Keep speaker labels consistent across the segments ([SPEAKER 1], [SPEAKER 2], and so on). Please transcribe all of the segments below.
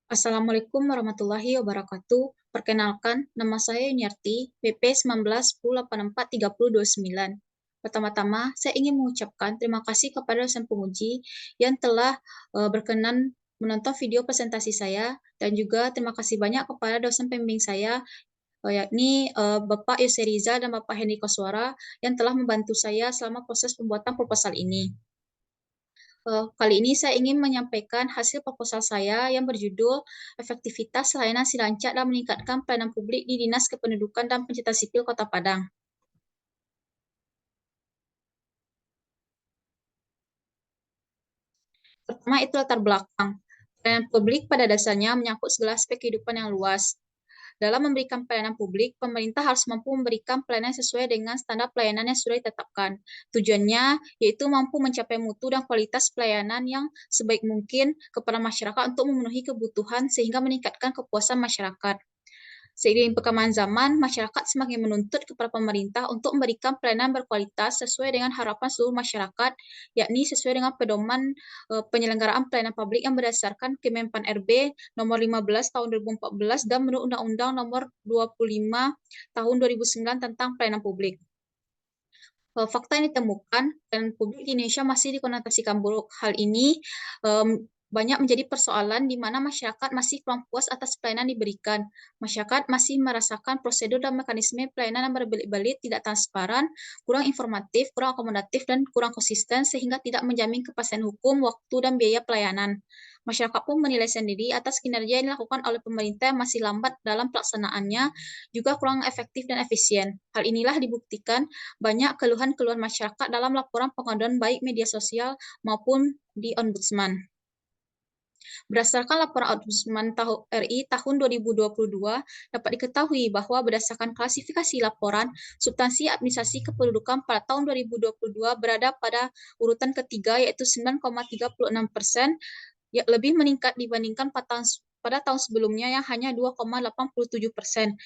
[SPEAKER 1] Assalamualaikum warahmatullahi wabarakatuh. Perkenalkan, nama saya Yuniarti, BP 19 10 84 30 29. Pertama-tama, saya ingin mengucapkan terima kasih kepada dosen penguji yang telah berkenan menonton video presentasi saya, dan juga terima kasih banyak kepada dosen pembimbing saya, yakni Bapak Yose Rizal dan Bapak Henry Koswara yang telah membantu saya selama proses pembuatan proposal ini. Kali ini saya ingin menyampaikan hasil proposal saya yang berjudul Efektivitas Layanan Silancak dalam Meningkatkan Pelayanan Publik di Dinas Kependudukan dan Pencatatan Sipil Kota Padang. Pertama, itu latar belakang. Pelayanan publik pada dasarnya menyangkut segala aspek kehidupan yang luas. Dalam memberikan pelayanan publik, pemerintah harus mampu memberikan pelayanan sesuai dengan standar pelayanan yang sudah ditetapkan. Tujuannya yaitu mampu mencapai mutu dan kualitas pelayanan yang sebaik mungkin kepada masyarakat untuk memenuhi kebutuhan sehingga meningkatkan kepuasan masyarakat. Seiring perkembangan zaman, masyarakat semakin menuntut kepada pemerintah untuk memberikan pelayanan berkualitas sesuai dengan harapan seluruh masyarakat, yakni sesuai dengan pedoman penyelenggaraan pelayanan publik yang berdasarkan Kemenpan RB nomor 15 tahun 2014 dan menurut Undang-Undang nomor 25 tahun 2009 tentang pelayanan publik. Fakta yang ditemukan, pelayanan publik di Indonesia masih dikonotasikan buruk. Hal ini banyak menjadi persoalan di mana masyarakat masih kurang puas atas pelayanan diberikan. Masyarakat masih merasakan prosedur dan mekanisme pelayanan yang berbelit-belit, tidak transparan, kurang informatif, kurang akomodatif, dan kurang konsisten sehingga tidak menjamin kepastian hukum, waktu, dan biaya pelayanan. Masyarakat pun menilai sendiri atas kinerja yang dilakukan oleh pemerintah yang masih lambat dalam pelaksanaannya, juga kurang efektif dan efisien. Hal inilah dibuktikan banyak keluhan-keluhan masyarakat dalam laporan pengaduan baik media sosial maupun di Ombudsman. Berdasarkan laporan Ombudsman RI tahun 2022, dapat diketahui bahwa berdasarkan klasifikasi laporan, substansi administrasi kependudukan pada tahun 2022 berada pada urutan ketiga, yaitu 9,36%, lebih meningkat dibandingkan pada tahun sebelumnya yang hanya 2,87%.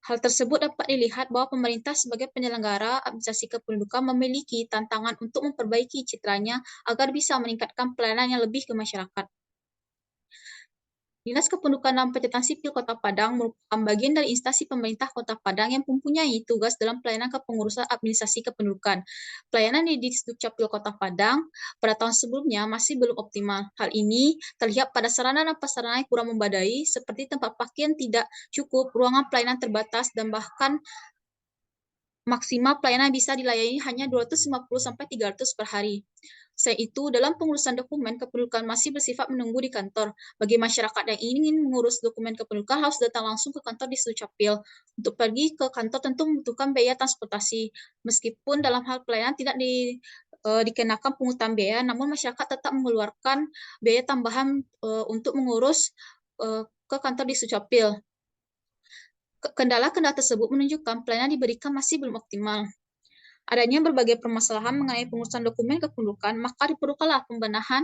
[SPEAKER 1] Hal tersebut dapat dilihat bahwa pemerintah sebagai penyelenggara administrasi kependudukan memiliki tantangan untuk memperbaiki citranya agar bisa meningkatkan pelayanan yang lebih ke masyarakat. Dinas Kependudukan dan Pencatatan Sipil Kota Padang merupakan bagian dari instansi pemerintah Kota Padang yang mempunyai tugas dalam pelayanan kepengurusan administrasi kependudukan. Pelayanan di Dukcapil Kota Padang pada tahun sebelumnya masih belum optimal. Hal ini terlihat pada sarana dan prasarana yang kurang memadai, seperti tempat parkir yang tidak cukup, ruangan pelayanan terbatas, dan bahkan maksimal pelayanan bisa dilayani hanya 250-300 per hari. Selain itu, dalam pengurusan dokumen kependudukan masih bersifat menunggu di kantor. Bagi masyarakat yang ingin mengurus dokumen kependudukan harus datang langsung ke kantor di Dukcapil. Untuk pergi ke kantor tentu membutuhkan biaya transportasi. Meskipun dalam hal pelayanan tidak dikenakan pungutan biaya, namun masyarakat tetap mengeluarkan biaya tambahan untuk mengurus ke kantor di Dukcapil. Kendala-kendala tersebut menunjukkan pelayanan diberikan masih belum optimal. Adanya berbagai permasalahan mengenai pengurusan dokumen kependudukan, maka diperlukanlah pembenahan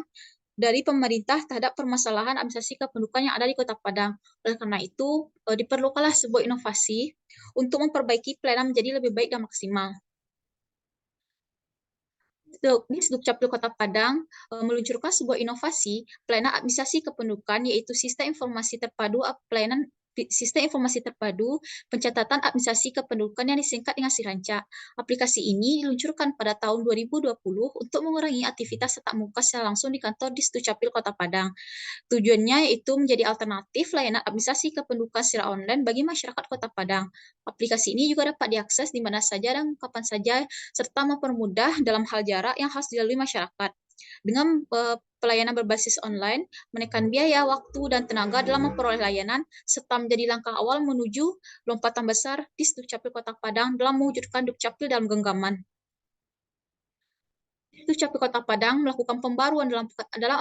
[SPEAKER 1] dari pemerintah terhadap permasalahan administrasi kependudukan yang ada di Kota Padang. Oleh karena itu, diperlukanlah sebuah inovasi untuk memperbaiki pelayanan menjadi lebih baik dan maksimal. Di Dukcapil Kota Padang meluncurkan sebuah inovasi pelayanan administrasi kependudukan, yaitu Sistem Informasi Terpadu Pencatatan Administrasi Kependudukan yang disingkat dengan SIRANCA. Aplikasi ini diluncurkan pada tahun 2020 untuk mengurangi aktivitas tatap muka secara langsung di kantor di Dukcapil Kota Padang. Tujuannya yaitu menjadi alternatif layanan administrasi kependudukan secara online bagi masyarakat Kota Padang. Aplikasi ini juga dapat diakses di mana saja dan kapan saja, serta mempermudah dalam hal jarak yang harus dilalui masyarakat. Dengan pelayanan berbasis online, menekan biaya, waktu, dan tenaga dalam memperoleh layanan, serta menjadi langkah awal menuju lompatan besar di Dukcapil Kota Padang dalam mewujudkan Dukcapil dalam genggaman. Dukcapil Kota Padang melakukan pembaruan dalam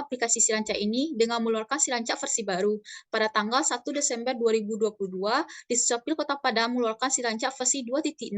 [SPEAKER 1] aplikasi Siranca ini dengan mengeluarkan Siranca versi baru. Pada tanggal 1 Desember 2022, Dukcapil Kota Padang mengeluarkan Siranca versi 2.0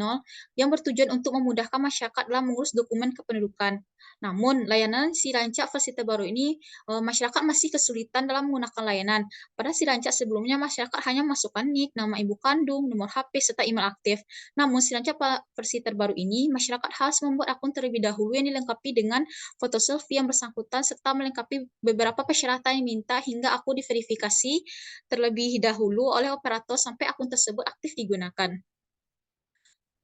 [SPEAKER 1] yang bertujuan untuk memudahkan masyarakat dalam mengurus dokumen kependudukan. Namun, layanan Siranca versi terbaru ini, masyarakat masih kesulitan dalam menggunakan layanan. Pada Siranca sebelumnya, masyarakat hanya masukkan NIK, nama ibu kandung, nomor HP, serta email aktif. Namun, Siranca versi terbaru ini, masyarakat harus membuat akun terlebih dahulu yang dilengkapi dilengkapi dengan foto selfie yang bersangkutan serta melengkapi beberapa persyaratan yang diminta hingga akun diverifikasi terlebih dahulu oleh operator sampai akun tersebut aktif digunakan.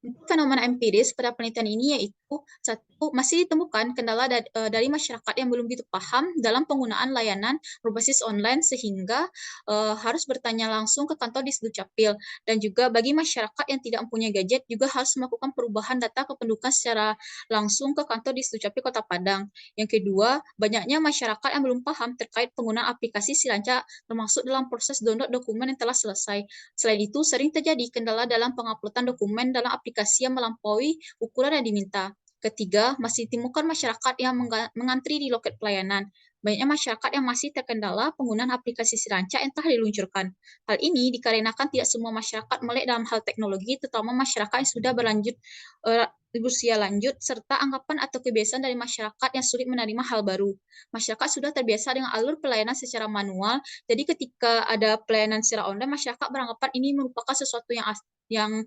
[SPEAKER 1] Untuk fenomena empiris pada penelitian ini yaitu satu, masih ditemukan kendala dari masyarakat yang belum begitu paham dalam penggunaan layanan berbasis online sehingga harus bertanya langsung ke kantor di Dukcapil, dan juga bagi masyarakat yang tidak mempunyai gadget juga harus melakukan perubahan data kependudukan secara langsung ke kantor di Dukcapil Kota Padang. Yang kedua, banyaknya masyarakat yang belum paham terkait penggunaan aplikasi Siranca termasuk dalam proses download dokumen yang telah selesai. Selain itu, sering terjadi kendala dalam penguploadan dokumen dalam aplikasi yang melampaui ukuran yang diminta. Ketiga, masih ditemukan masyarakat yang mengantri di loket pelayanan. Banyaknya masyarakat yang masih terkendala penggunaan aplikasi Siranca yang telah diluncurkan. Hal ini dikarenakan tidak semua masyarakat melek dalam hal teknologi, terutama masyarakat yang sudah berlanjut usia lanjut, serta anggapan atau kebiasaan dari masyarakat yang sulit menerima hal baru. Masyarakat sudah terbiasa dengan alur pelayanan secara manual, jadi ketika ada pelayanan secara online, masyarakat beranggapan ini merupakan sesuatu yang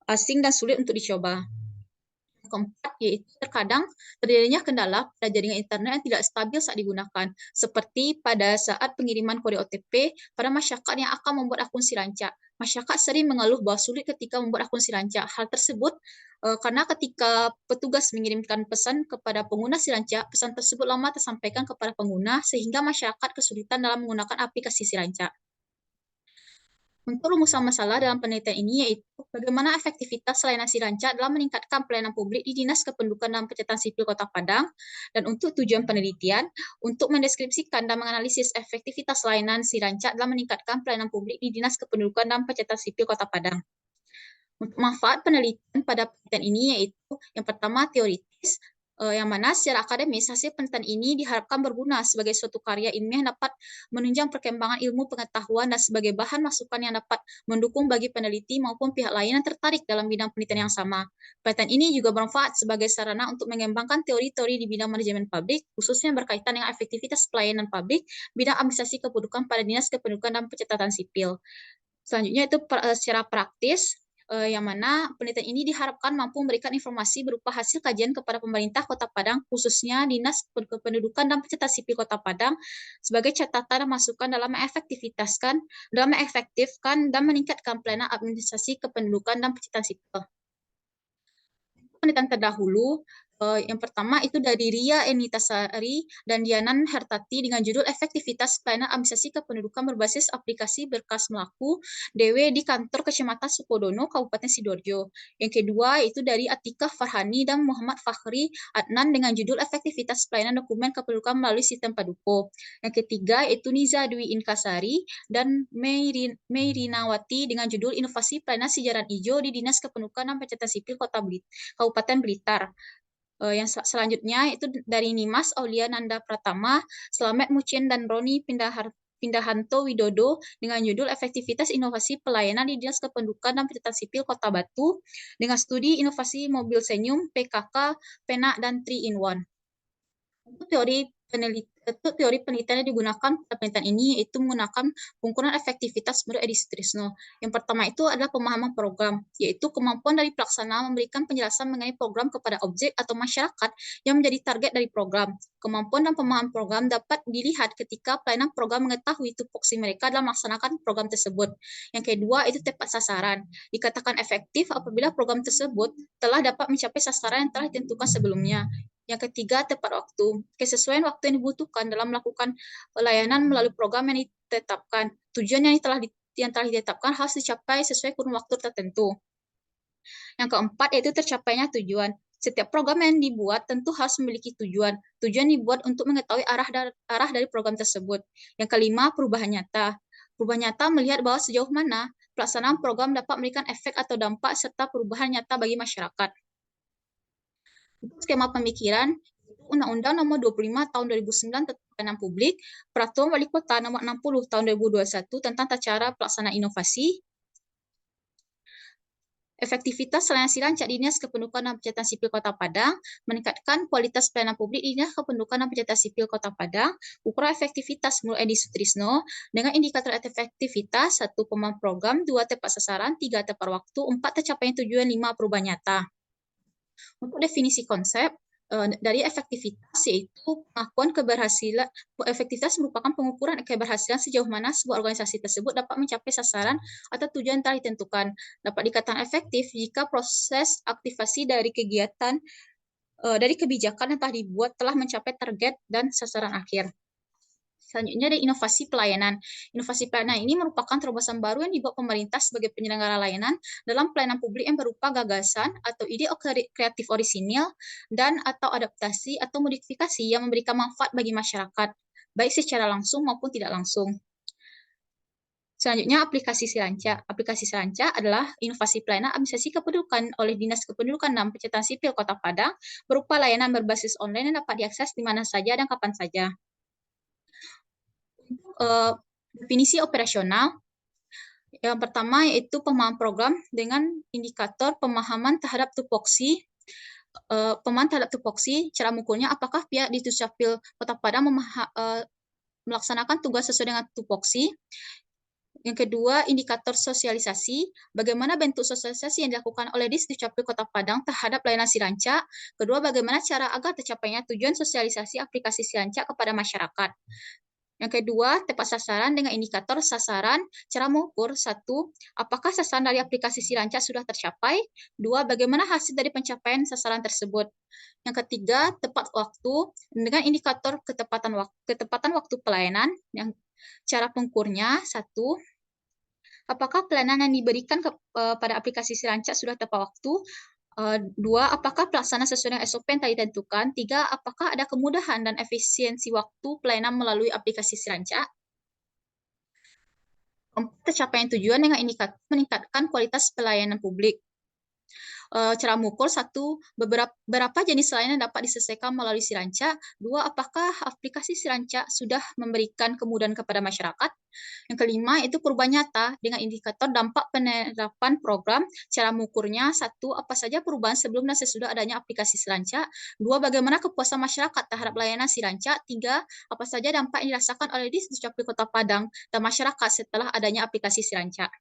[SPEAKER 1] asing dan sulit untuk dicoba. Keempat, yaitu terkadang terjadinya kendala pada jaringan internet yang tidak stabil saat digunakan, seperti pada saat pengiriman kode OTP pada masyarakat yang akan membuat akun Siranca. Masyarakat sering mengeluh bahwa sulit ketika membuat akun Siranca. Hal tersebut karena ketika petugas mengirimkan pesan kepada pengguna Siranca, pesan tersebut lama tersampaikan kepada pengguna sehingga masyarakat kesulitan dalam menggunakan aplikasi Siranca. Untuk rumusan masalah dalam penelitian ini yaitu bagaimana efektivitas layanan Siranca dalam meningkatkan pelayanan publik di Dinas Kependudukan dan Pencatatan Sipil Kota Padang, dan untuk tujuan penelitian, untuk mendeskripsikan dan menganalisis efektivitas layanan Siranca dalam meningkatkan pelayanan publik di Dinas Kependudukan dan Pencatatan Sipil Kota Padang. Untuk manfaat penelitian pada penelitian ini yaitu yang pertama teoritis, yang mana secara akademis hasil penelitian ini diharapkan berguna sebagai suatu karya ilmiah yang dapat menunjang perkembangan ilmu pengetahuan dan sebagai bahan masukan yang dapat mendukung bagi peneliti maupun pihak lain yang tertarik dalam bidang penelitian yang sama. Penelitian ini juga bermanfaat sebagai sarana untuk mengembangkan teori-teori di bidang manajemen publik, khususnya berkaitan dengan efektivitas pelayanan publik, bidang administrasi kependudukan pada Dinas Kependudukan dan Pencatatan Sipil. Selanjutnya itu secara praktis, yang mana penelitian ini diharapkan mampu memberikan informasi berupa hasil kajian kepada pemerintah Kota Padang, khususnya Dinas Kependudukan dan Pencatatan Sipil Kota Padang, sebagai catatan dan masukan dalam mengefektifkan dan meningkatkan pelayanan administrasi kependudukan dan pencatatan sipil. Penelitian terdahulu, yang pertama itu dari Ria Enitasari dan Dianan Hertati dengan judul Efektivitas Pelayanan Administrasi Kependudukan Berbasis Aplikasi Berkas Melaku DW di Kantor Kecamatan Sukodono, Kabupaten Sidoarjo. Yang kedua itu dari Atikah Farhani dan Muhammad Fakhri Adnan dengan judul Efektivitas Pelayanan Dokumen Kependudukan Melalui Sistem Paduko. Yang ketiga itu Niza Dwi Inkasari dan Meirinawati dengan judul Inovasi Pelayanan Sijaran Ijo di Dinas Kependudukan dan Pencatatan Sipil Kabupaten Blitar. Yang selanjutnya itu dari Nimas Aulia Nanda Pratama, Slamet Mucien dan Roni Pindahanto Widodo dengan judul Efektivitas Inovasi Pelayanan di Dinas Kependudukan dan Pencatatan Sipil Kota Batu dengan studi inovasi mobil senyum, PKK, Pena, dan 3-in-1. Untuk teori penelitian yang digunakan pada penelitian ini yaitu menggunakan pengukuran efektivitas menurut Edi Sutrisno. Yang pertama itu adalah pemahaman program, yaitu kemampuan dari pelaksana memberikan penjelasan mengenai program kepada objek atau masyarakat yang menjadi target dari program. Kemampuan dan pemahaman program dapat dilihat ketika pelayanan program mengetahui tupoksi mereka dalam melaksanakan program tersebut. Yang kedua itu tepat sasaran. Dikatakan efektif apabila program tersebut telah dapat mencapai sasaran yang telah ditentukan sebelumnya. Yang ketiga, tepat waktu. Kesesuaian waktu yang dibutuhkan dalam melakukan pelayanan melalui program yang ditetapkan. Tujuan yang telah ditetapkan harus dicapai sesuai kurun waktu tertentu. Yang keempat, yaitu tercapainya tujuan. Setiap program yang dibuat tentu harus memiliki tujuan. Tujuan dibuat untuk mengetahui arah dari program tersebut. Yang kelima, perubahan nyata. Perubahan nyata melihat bahwa sejauh mana pelaksanaan program dapat memberikan efek atau dampak serta perubahan nyata bagi masyarakat. Untuk skema pemikiran, Undang-Undang Nomor 25 Tahun 2009 tentang Pelayanan Publik, Peraturan Wali Kota Nomor 60 Tahun 2021 tentang tata cara pelaksanaan inovasi, efektivitas layanan Siranca di Dinas Kependudukan dan Pencatatan Sipil Kota Padang, meningkatkan kualitas pelayanan publik di Dinas Kependudukan dan Pencatatan Sipil Kota Padang, ukuran efektivitas menurut Edi Sutrisno, dengan indikator efektivitas, 1 pemahaman program, 2 tepat sasaran, 3 tepat waktu, 4 tercapainya tujuan, 5 perubahan nyata. Untuk definisi konsep, dari efektivitas, yaitu pengakuan keberhasilan. Efektivitas merupakan pengukuran keberhasilan sejauh mana sebuah organisasi tersebut dapat mencapai sasaran atau tujuan telah ditentukan. Dapat dikatakan efektif jika proses aktivasi dari kegiatan dari kebijakan yang telah dibuat telah mencapai target dan sasaran akhir. Selanjutnya ada inovasi pelayanan. Inovasi pelayanan ini merupakan terobosan baru yang dibuat pemerintah sebagai penyelenggara layanan dalam pelayanan publik yang berupa gagasan atau ide kreatif orisinil dan atau adaptasi atau modifikasi yang memberikan manfaat bagi masyarakat, baik secara langsung maupun tidak langsung. Selanjutnya, aplikasi Siranca. Aplikasi Siranca adalah inovasi pelayanan administrasi kependudukan oleh Dinas Kependudukan dan Pencatatan Sipil Kota Padang berupa layanan berbasis online yang dapat diakses di mana saja dan kapan saja. Definisi operasional, yang pertama yaitu pemahaman program dengan indikator pemahaman terhadap tupoksi. Pemahaman terhadap tupoksi, cara mengukurnya apakah pihak di Dukcapil Kota Padang melaksanakan tugas sesuai dengan tupoksi. Yang kedua, indikator sosialisasi, bagaimana bentuk sosialisasi yang dilakukan oleh Dukcapil Kota Padang terhadap layanan Siranca. Kedua, bagaimana cara agar tercapainya tujuan sosialisasi aplikasi Siranca kepada masyarakat. Yang kedua, tepat sasaran dengan indikator sasaran. Cara mengukur, 1, apakah sasaran dari aplikasi Siranca sudah tercapai? 2, bagaimana hasil dari pencapaian sasaran tersebut? Yang ketiga, tepat waktu dengan indikator ketepatan waktu pelayanan. Yang cara pengukurnya, 1, apakah pelayanan yang diberikan pada aplikasi Siranca sudah tepat waktu? 2, apakah pelaksana sesuai dengan SOP yang tadi ditentukan? 3, apakah ada kemudahan dan efisiensi waktu pelayanan melalui aplikasi Siranca? 4, tercapaian tujuan dengan indikator meningkatkan kualitas pelayanan publik. Cara mengukur, 1, berapa jenis layanan dapat diselesaikan melalui Siranca. 2, apakah aplikasi Siranca sudah memberikan kemudahan kepada masyarakat. Yang kelima, itu perubahan nyata dengan indikator dampak penerapan program. Cara mengukurnya, 1, apa saja perubahan sebelum dan sesudah adanya aplikasi Siranca. 2, bagaimana kepuasan masyarakat terhadap layanan Siranca. 3, apa saja dampak yang dirasakan oleh Dukcapil Kota Padang dan masyarakat setelah adanya aplikasi Siranca.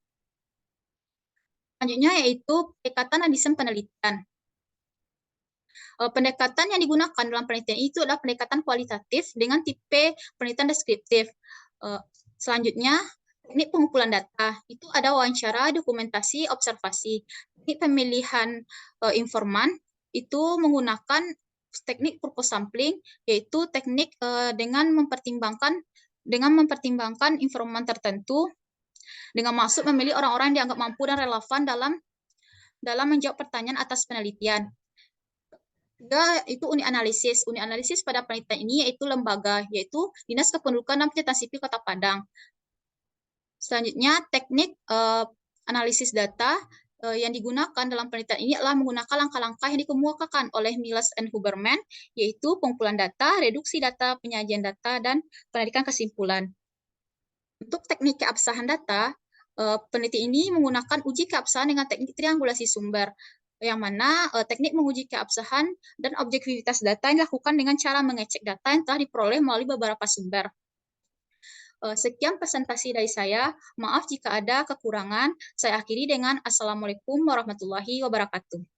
[SPEAKER 1] Selanjutnya yaitu pendekatan dan desain penelitian. Pendekatan yang digunakan dalam penelitian itu adalah pendekatan kualitatif dengan tipe penelitian deskriptif. Selanjutnya, teknik pengumpulan data. Itu ada wawancara, dokumentasi, observasi. Teknik pemilihan informan itu menggunakan teknik purpose sampling, yaitu teknik dengan mempertimbangkan informan tertentu dengan maksud memilih orang-orang yang dianggap mampu dan relevan dalam menjawab pertanyaan atas penelitian. Ketiga, itu unit analisis. Unit analisis pada penelitian ini yaitu lembaga, yaitu Dinas Kependudukan dan Pencatatan Sipil Kota Padang. Selanjutnya, teknik analisis data yang digunakan dalam penelitian ini adalah menggunakan langkah-langkah yang dikemukakan oleh Miles and Huberman, yaitu pengumpulan data, reduksi data, penyajian data, dan penarikan kesimpulan. Untuk teknik keabsahan data, peneliti ini menggunakan uji keabsahan dengan teknik triangulasi sumber, yang mana teknik menguji keabsahan dan objektivitas data yang dilakukan dengan cara mengecek data yang telah diperoleh melalui beberapa sumber. Sekian presentasi dari saya. Maaf jika ada kekurangan. Saya akhiri dengan Assalamualaikum warahmatullahi wabarakatuh.